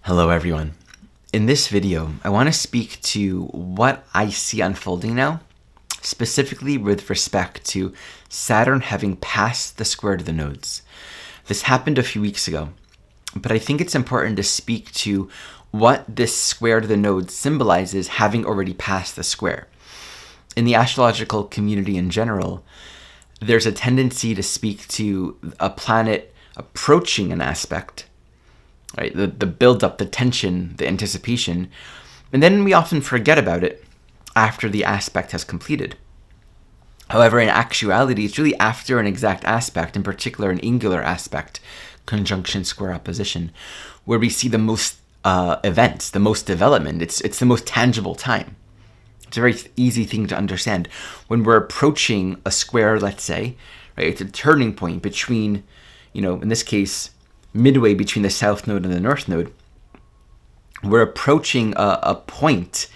Hello everyone. In this video, I want to speak to what I see unfolding now, specifically with respect to Saturn having passed the square to the nodes. This happened a few weeks ago, but I think it's important to speak to what this square to the nodes symbolizes having already passed the square. In the astrological community in general, there's a tendency to speak to a planet approaching an aspect, right? The build-up, the tension, the anticipation, and then we often forget about it after the aspect has completed. However, in actuality, it's really after an exact aspect, in particular an angular aspect, conjunction, square, opposition, where we see the most events, the most development. It's the most tangible time. It's a very easy thing to understand. When we're approaching a square, let's say, right, it's a turning point between, in this case, midway between the south node and the north node. We're approaching a point.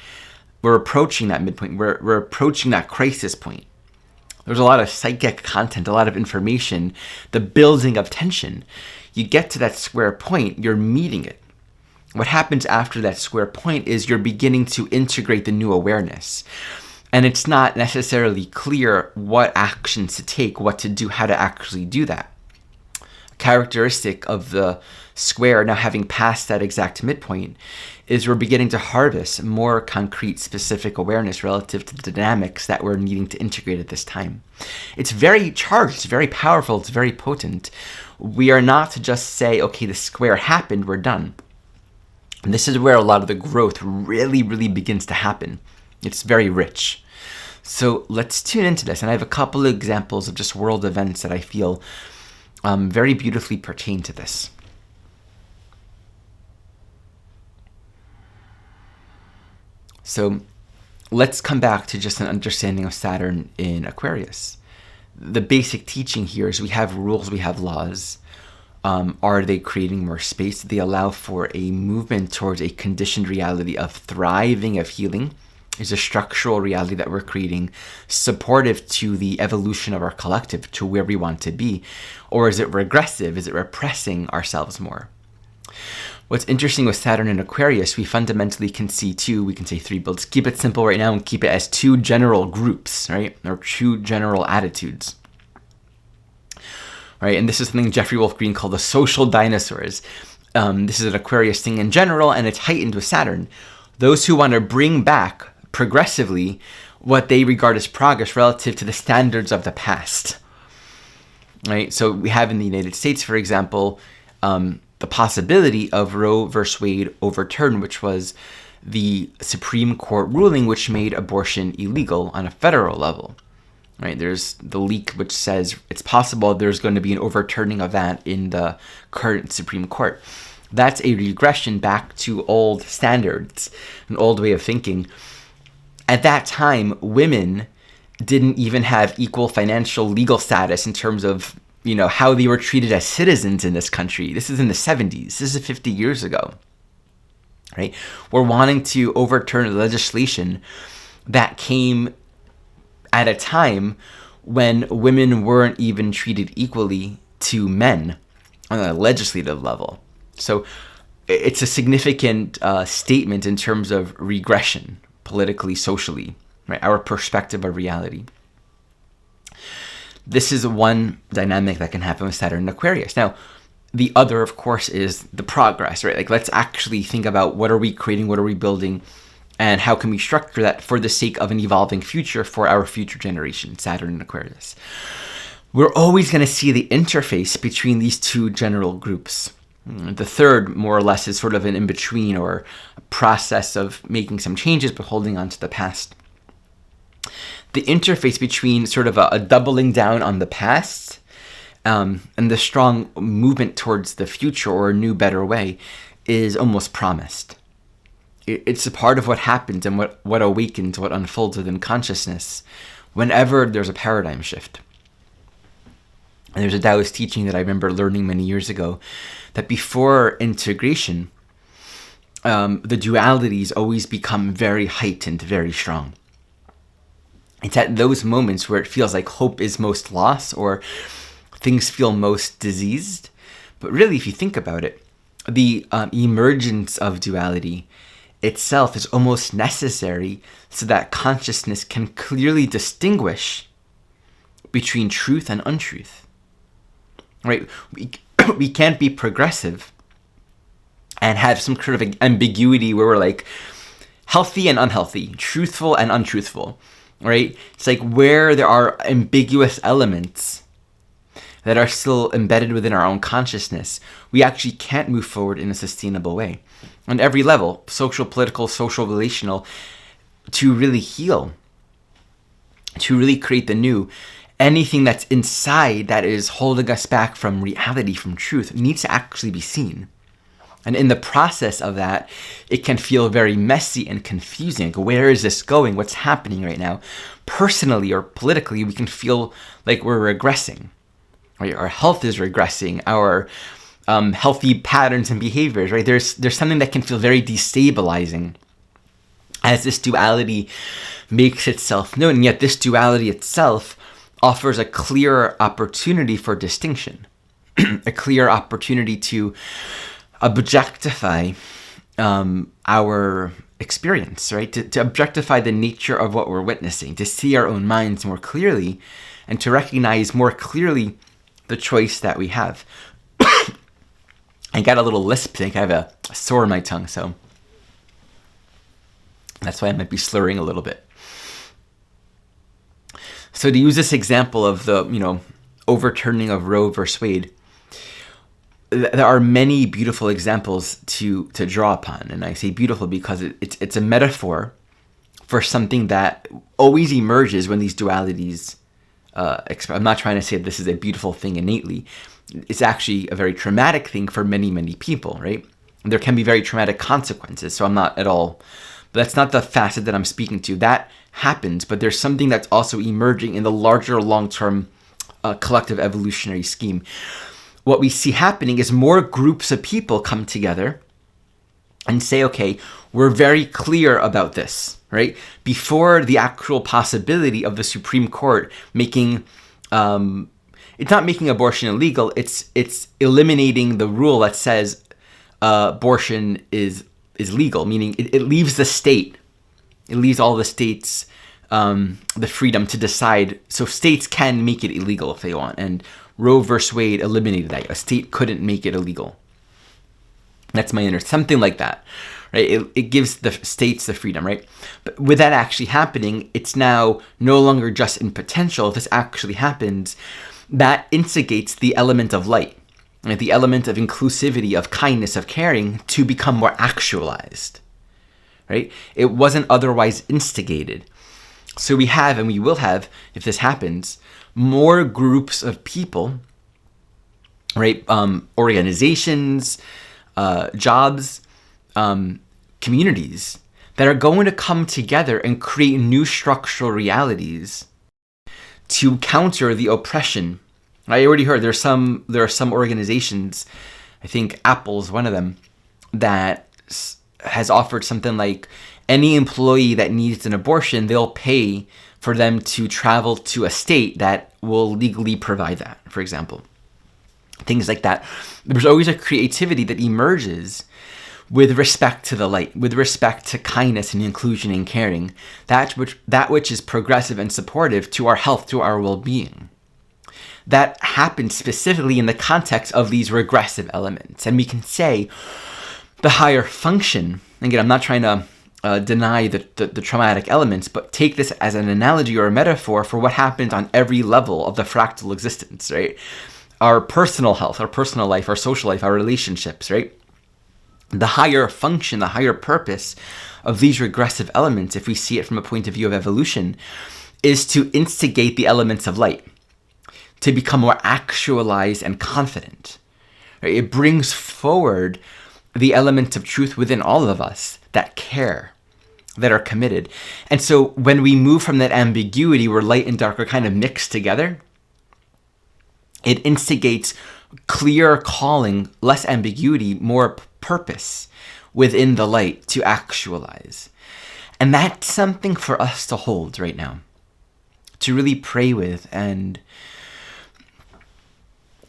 We're approaching that midpoint. We're approaching that crisis point. There's a lot of psychic content, a lot of information, the building of tension. You get to that square point, you're meeting it. What happens after that square point is you're beginning to integrate the new awareness. And it's not necessarily clear what actions to take, what to do, how to actually do that. Characteristic of the square now having passed that exact midpoint is we're beginning to harvest more concrete, specific awareness relative to the dynamics that we're needing to integrate at this time. It's very charged, it's very powerful, it's very potent. We are not to just say, okay, the square happened, we're done. And this is where a lot of the growth really begins to happen. It's very rich. So let's tune into this. And I have a couple of examples of just world events that I feel very beautifully pertain to this. So let's come back to just an understanding of Saturn in Aquarius. The basic teaching here is we have rules, we have laws. Are they creating more space? Do they allow for a movement towards a conditioned reality of thriving, of healing? Is a structural reality that we're creating supportive to the evolution of our collective, to where we want to be? Or is it regressive? Is it repressing ourselves more? What's interesting with Saturn in Aquarius, we fundamentally can see we can say three, but let's keep it simple right now and keep it as two general groups, right? Or two general attitudes. Right, and this is something Jeffrey Wolf Green called the social dinosaurs. This is an Aquarius thing in general, and it's heightened with Saturn. Those who want to bring back progressively what they regard as progress relative to the standards of the past. Right, so we have in the United States, for example, the possibility of Roe versus Wade overturned, which was the Supreme Court ruling which made abortion illegal on a federal level. Right, there's the leak which says it's possible there's going to be an overturning of that in the current Supreme Court. That's a regression back to old standards, an old way of thinking. At that time, women didn't even have equal financial legal status in terms of, how they were treated as citizens in this country. This is in the 70s. This is 50 years ago. Right? We're wanting to overturn legislation that came at a time when women weren't even treated equally to men on a legislative level. So it's a significant statement in terms of regression, politically, socially, right? Our perspective of reality. This is one dynamic that can happen with Saturn and Aquarius. Now, the other, of course, is the progress, right? Like, let's actually think about what are we creating, what are we building, and how can we structure that for the sake of an evolving future for our future generation, Saturn and Aquarius. We're always going to see the interface between these two general groups. The third, more or less, is sort of an in-between or a process of making some changes but holding on to the past. The interface between sort of a doubling down on the past and the strong movement towards the future or a new, better way is almost promised. It's a part of what happens and what awakens, what unfolds within consciousness whenever there's a paradigm shift. And there's a Taoist teaching that I remember learning many years ago that before integration, the dualities always become very heightened, very strong. It's at those moments where it feels like hope is most lost or things feel most diseased. But really, if you think about it, the emergence of duality itself is almost necessary so that consciousness can clearly distinguish between truth and untruth. Right? We can't be progressive and have some sort of ambiguity where we're like healthy and unhealthy, truthful and untruthful, right? It's like where there are ambiguous elements that are still embedded within our own consciousness, we actually can't move forward in a sustainable way. On every level, social, political, social, relational, to really heal, to really create the new, anything that's inside that is holding us back from reality, from truth, needs to actually be seen. And in the process of that, it can feel very messy and confusing. Like, where is this going? What's happening right now? Personally or politically, we can feel like we're regressing. Right? Our health is regressing. Our healthy patterns and behaviors. Right? There's something that can feel very destabilizing as this duality makes itself known. And yet, this duality itself offers a clear opportunity for distinction, a clear opportunity to objectify our experience, right? To objectify the nature of what we're witnessing, to see our own minds more clearly, and to recognize more clearly the choice that we have. I got a little lisp thing. I have a sore in my tongue, so that's why I might be slurring a little bit. So to use this example of the, overturning of Roe versus Wade, there are many beautiful examples to draw upon. And I say beautiful because it's a metaphor for something that always emerges when these dualities I'm not trying to say this is a beautiful thing innately. It's actually a very traumatic thing for many, many people, right? There can be very traumatic consequences. So I'm not at all, but that's not the facet that I'm speaking to. That happens, but there's something that's also emerging in the larger long-term collective evolutionary scheme. What we see happening is more groups of people come together and say, okay, we're very clear about this, right? Before the actual possibility of the Supreme Court making, it's not making abortion illegal, it's eliminating the rule that says abortion is legal, meaning it leaves the state, it leaves all the states the freedom to decide. So states can make it illegal if they want, and Roe versus Wade eliminated that. A state couldn't make it illegal. That's my something like that, right? It gives the states the freedom, right? But with that actually happening, it's now no longer just in potential. If this actually happens, that instigates the element of light, right? The element of inclusivity, of kindness, of caring to become more actualized, right? It wasn't otherwise instigated. So we have, and we will have, if this happens, more groups of people, right? Organizations, jobs, communities that are going to come together and create new structural realities to counter the oppression. I already heard there are some organizations, I think Apple's one of them, that has offered something like any employee that needs an abortion, they'll pay for them to travel to a state that will legally provide that, for example. Things like that. There's always a creativity that emerges with respect to the light, with respect to kindness and inclusion and caring, that which is progressive and supportive to our health, to our well-being. That happens specifically in the context of these regressive elements. And we can say the higher function, again, I'm not trying to deny the traumatic elements, but take this as an analogy or a metaphor for what happens on every level of the fractal existence, right? Our personal health, our personal life, our social life, our relationships, right? The higher function, the higher purpose of these regressive elements, if we see it from a point of view of evolution, is to instigate the elements of light, to become more actualized and confident. Right? It brings forward the elements of truth within all of us that care, that are committed. And so when we move from that ambiguity where light and dark are kind of mixed together, it instigates clear calling, less ambiguity, more purpose within the light to actualize. And that's something for us to hold right now, to really pray with and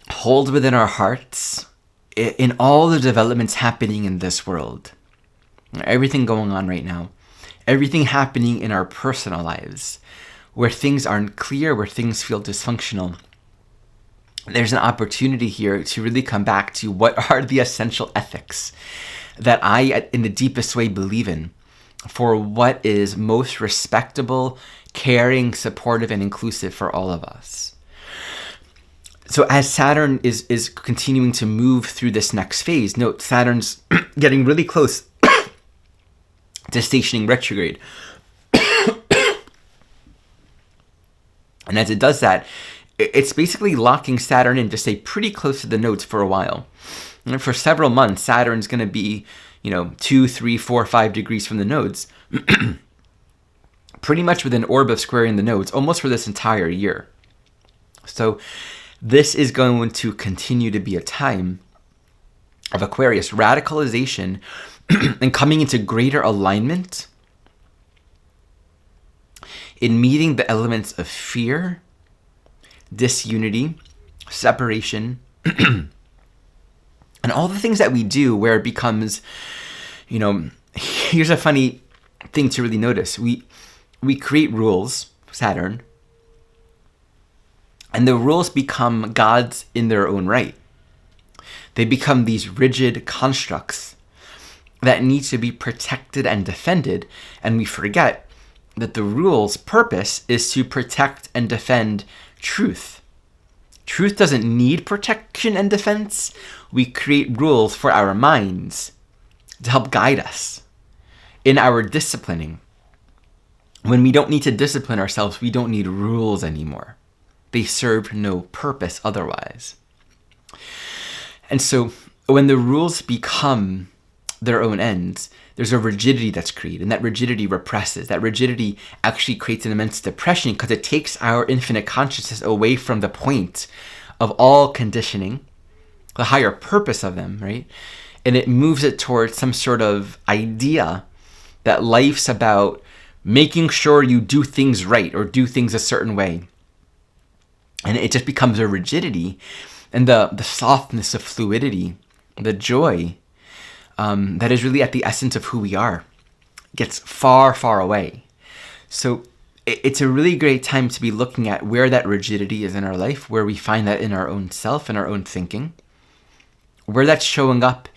hold within our hearts in all the developments happening in this world, everything going on right now, everything happening in our personal lives, where things aren't clear, where things feel dysfunctional, there's an opportunity here to really come back to what are the essential ethics that I, in the deepest way, believe in for what is most respectable, caring, supportive, and inclusive for all of us. So as Saturn is continuing to move through this next phase, note Saturn's getting really close to stationing retrograde. And as it does that, it's basically locking Saturn in to stay pretty close to the nodes for a while. And for several months, Saturn's going to be, 2, 3, 4, 5 degrees from the nodes, pretty much with an orb of squaring the nodes, almost for this entire year. So this is going to continue to be a time of Aquarius radicalization and coming into greater alignment in meeting the elements of fear, disunity, separation, and all the things that we do where it becomes, here's a funny thing to really notice. We create rules, Saturn, and the rules become gods in their own right. They become these rigid constructs that need to be protected and defended, and we forget that the rule's purpose is to protect and defend truth. Truth doesn't need protection and defense. We create rules for our minds to help guide us in our disciplining. When we don't need to discipline ourselves, we don't need rules anymore. They serve no purpose otherwise. And so when the rules become their own ends, there's a rigidity that's created, and that rigidity represses. That rigidity actually creates an immense depression because it takes our infinite consciousness away from the point of all conditioning, the higher purpose of them, right? And it moves it towards some sort of idea that life's about making sure you do things right or do things a certain way. And it just becomes a rigidity, and the softness of fluidity, the joy that is really at the essence of who we are, gets far, far away. So it's a really great time to be looking at where that rigidity is in our life, where we find that in our own self, in our own thinking, where that's showing up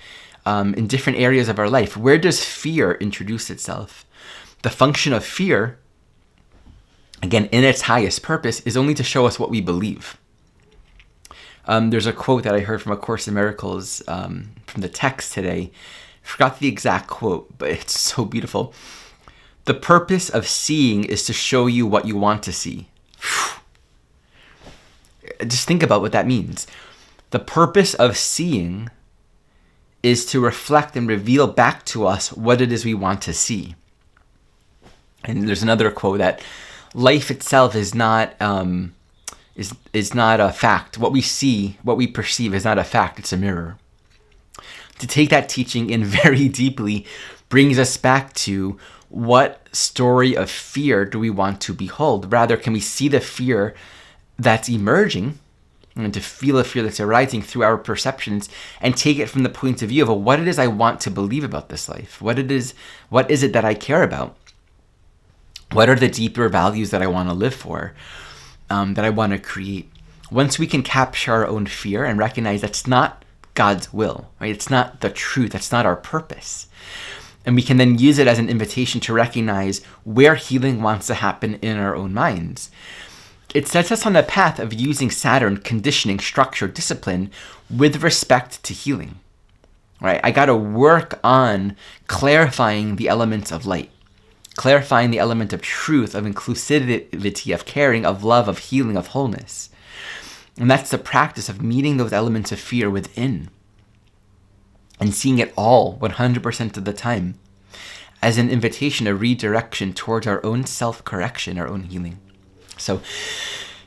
in different areas of our life. Where does fear introduce itself? The function of fear, again, in its highest purpose, is only to show us what we believe. There's a quote that I heard from A Course in Miracles from the text today. I forgot the exact quote, but it's so beautiful. The purpose of seeing is to show you what you want to see. Just think about what that means. The purpose of seeing is to reflect and reveal back to us what it is we want to see. And there's another quote that life itself is not a fact. What we see, what we perceive is not a fact, it's a mirror. To take that teaching in very deeply brings us back to what story of fear do we want to behold? Rather, can we see the fear that's emerging and to feel a fear that's arising through our perceptions and take it from the point of view of what it is I want to believe about this life? What is it that I care about? What are the deeper values that I want to live for? That I want to create. Once we can capture our own fear and recognize that's not God's will, right? It's not the truth. That's not our purpose. And we can then use it as an invitation to recognize where healing wants to happen in our own minds. It sets us on the path of using Saturn, conditioning, structure, discipline with respect to healing, right? I got to work on clarifying the elements of light. Clarifying the element of truth, of inclusivity, of caring, of love, of healing, of wholeness. And that's the practice of meeting those elements of fear within and seeing it all 100% of the time as an invitation, a redirection towards our own self-correction, our own healing. So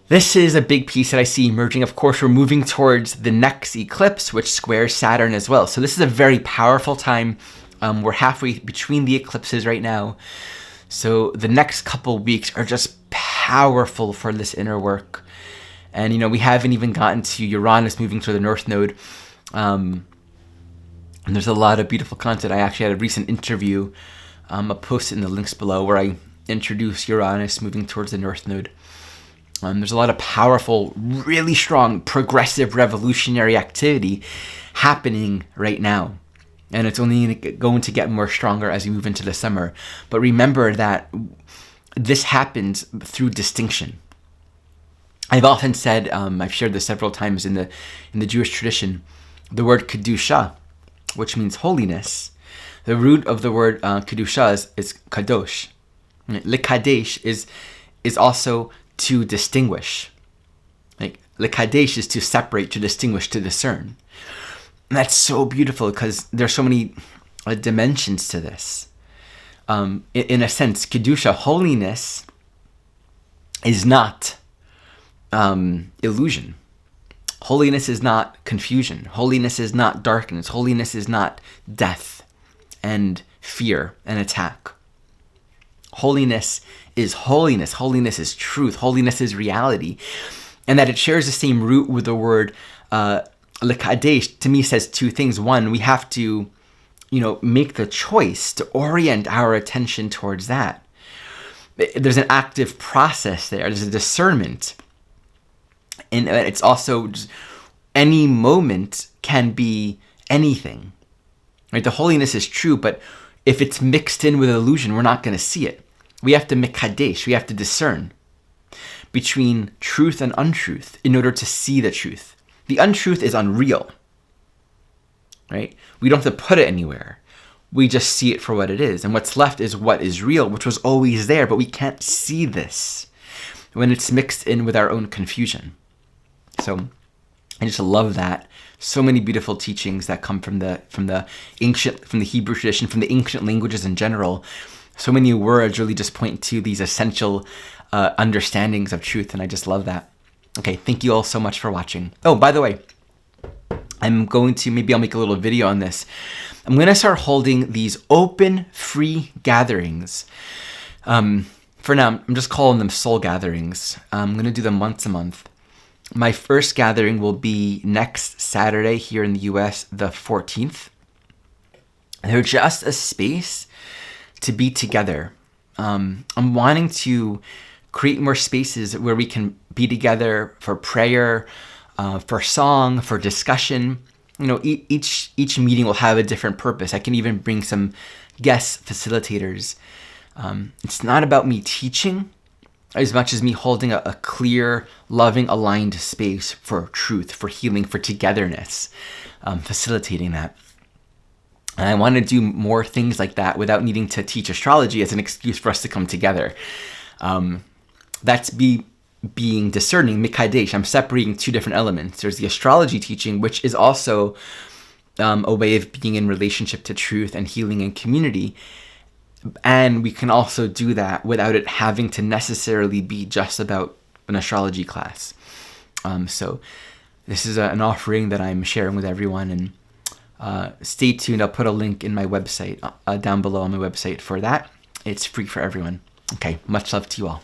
this is a big piece that I see emerging. Of course, we're moving towards the next eclipse, which squares Saturn as well. So this is a very powerful time. We're halfway between the eclipses right now. So the next couple weeks are just powerful for this inner work. And, we haven't even gotten to Uranus moving to the North Node. And there's a lot of beautiful content. I actually had a recent interview, I'll post it in the links below, where I introduce Uranus moving towards the North Node. There's a lot of powerful, really strong, progressive, revolutionary activity happening right now. And it's only going to get more stronger as we move into the summer. But remember that this happens through distinction. I've often said, I've shared this several times in the Jewish tradition, the word kedusha, which means holiness. The root of the word kedusha is kadosh. Likadesh is also to distinguish. Like likadesh is to separate, to distinguish, to discern. And that's so beautiful because there's so many dimensions to this. In a sense, kedusha, holiness, is not illusion. Holiness is not confusion. Holiness is not darkness. Holiness is not death and fear and attack. Holiness is holiness. Holiness is truth. Holiness is reality. And that it shares the same root with the word lekadesh, to me, says two things. One, we have to, make the choice to orient our attention towards that. There's an active process there. There's a discernment. And it's also just, any moment can be anything. Right? The holiness is true, but if it's mixed in with illusion, we're not going to see it. We have to mekadesh. We have to discern between truth and untruth in order to see the truth. The untruth is unreal. Right? We don't have to put it anywhere. We just see it for what it is. And what's left is what is real, which was always there, but we can't see this when it's mixed in with our own confusion. So I just love that. So many beautiful teachings that come from the Hebrew tradition, from the ancient languages in general. So many words really just point to these essential understandings of truth, and I just love that. Okay, thank you all so much for watching. Oh, by the way, maybe I'll make a little video on this. I'm going to start holding these open, free gatherings. For now, I'm just calling them soul gatherings. I'm going to do them once a month. My first gathering will be next Saturday here in the US, the 14th. They're just a space to be together. I'm wanting to create more spaces where we can be together for prayer, for song, for discussion. Each meeting will have a different purpose. I can even bring some guest facilitators. It's not about me teaching as much as me holding a clear, loving, aligned space for truth, for healing, for togetherness, facilitating that. And I want to do more things like that without needing to teach astrology as an excuse for us to come together. That's being discerning, mikadesh. I'm separating two different elements. There's the astrology teaching, which is also a way of being in relationship to truth and healing and community. And we can also do that without it having to necessarily be just about an astrology class. So this is an offering that I'm sharing with everyone, and stay tuned. I'll put a link in my website, down below on my website for that. It's free for everyone. Okay, much love to you all.